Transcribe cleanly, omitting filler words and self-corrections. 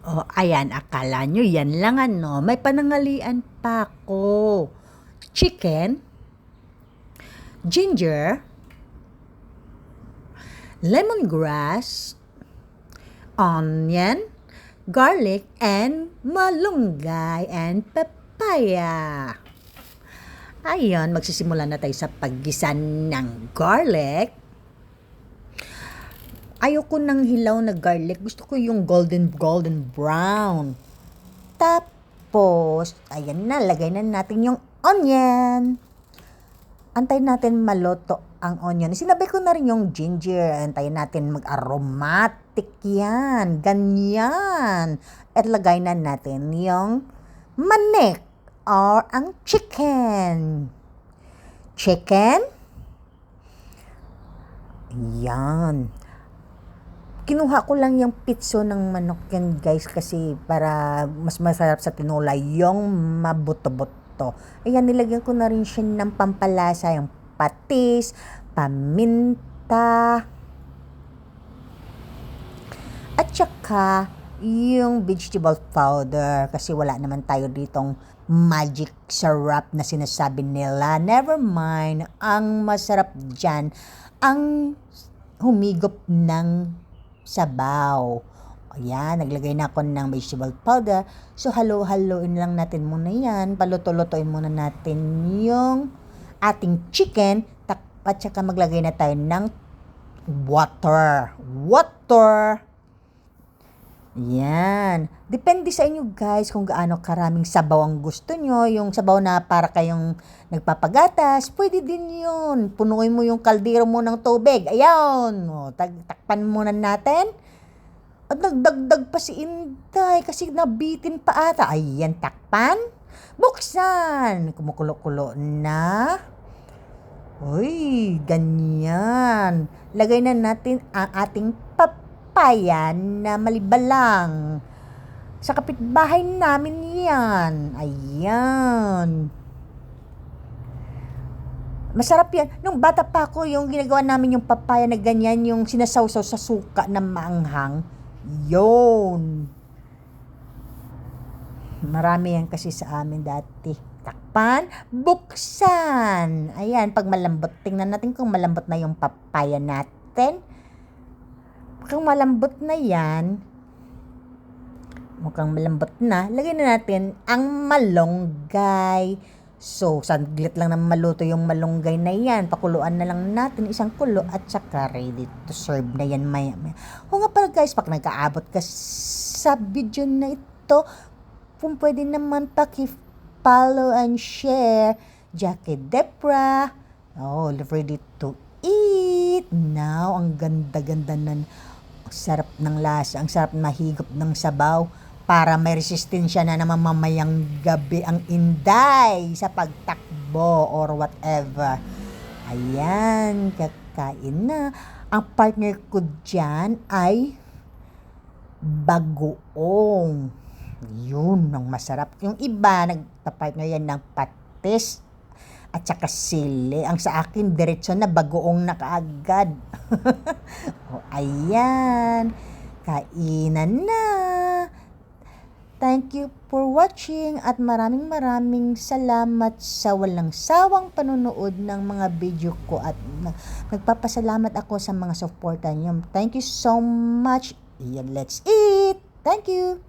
Oh, ayan, akala nyo yan lang ano. May panangalian pa ako. Chicken, ginger, lemongrass, onion, garlic, and malunggay and papaya. Ayon, magsisimula na tayo sa paggisa ng garlic. Ayoko ng hilaw na garlic. Gusto ko yung golden brown. Tapos, ayan na, lagay na natin yung onion. Antayin natin maluto ang onion. Sinabay ko na rin yung ginger. Antayin natin mag-aromatic yan. Ganyan. At lagay na natin yung manik or ang chicken. Chicken. Yan. Kinuha ko lang yung pitso ng manok yan guys kasi para mas masarap sa tinulay yung mabuto-buto. Ayan, nilagyan ko na rin siya ng pampalasa, yung patis, paminta, at saka yung vegetable powder kasi wala naman tayo ditong magic syrup na sinasabi nila. Never mind, ang masarap dyan, ang humigop ng sabaw. Ayan, naglagay na ako ng vegetable powder. So, halo-haloin lang natin muna yan. Paluto-lutoin muna natin yung ating chicken. At saka maglagay na tayo ng water. Yan. Depende sa inyo guys kung gaano karaming sabaw ang gusto nyo. Yung sabaw na para kayong nagpapagatas, pwede din yun. Punuin mo yung kaldero mo ng tubig. Ayan. O, takpan muna natin. At nagdagdag pa si Inday kasi nabitin pa ata. Ayan, takpan. Buksan. Kumukulo-kulo na. Uy, ganyan. Lagay na natin ang ating papaya na malibalang. Sa kapitbahay namin yan. Ayan. Masarap yan. Nung bata pa ako, yung ginagawa namin yung papaya na ganyan, yung sinasawsaw sa suka na maanghang. Yun. Marami yan kasi sa amin dati. Takpan, buksan. Ayan, pag malambot, tingnan natin kung malambot na yung papaya natin. Kung malambot na yan, mukhang malambot na, lagay na natin ang malunggay. So, saglit lang na maluto yung malunggay na yan. Pakuluan na lang natin isang kulo at saka ready to serve na yan maya-maya. O nga pala guys, pag nag-aabot ka sa video na ito, kung pwede naman paki-follow and share Jackie Depra. Oh, ready to eat. Now, ang ganda-ganda ng sarap ng lasa, ang sarap mahigop ng sabaw para may resistensya na naman mamayang gabi ang Inday sa pagtakbo or whatever. Ayan, kakain na. Ang partner ko dyan ay bagoong. Yun, ang masarap. Yung iba, nagpa-partner yan ng patis at saka sili. Ang sa akin, diretso na bagoong na kaagad. O, ayan. Kainan na. Thank you for watching at maraming salamat sa walang sawang panunood ng mga video ko at nagpapasalamat ako sa mga supportan niyo. Thank you so much. Let's eat. Thank you.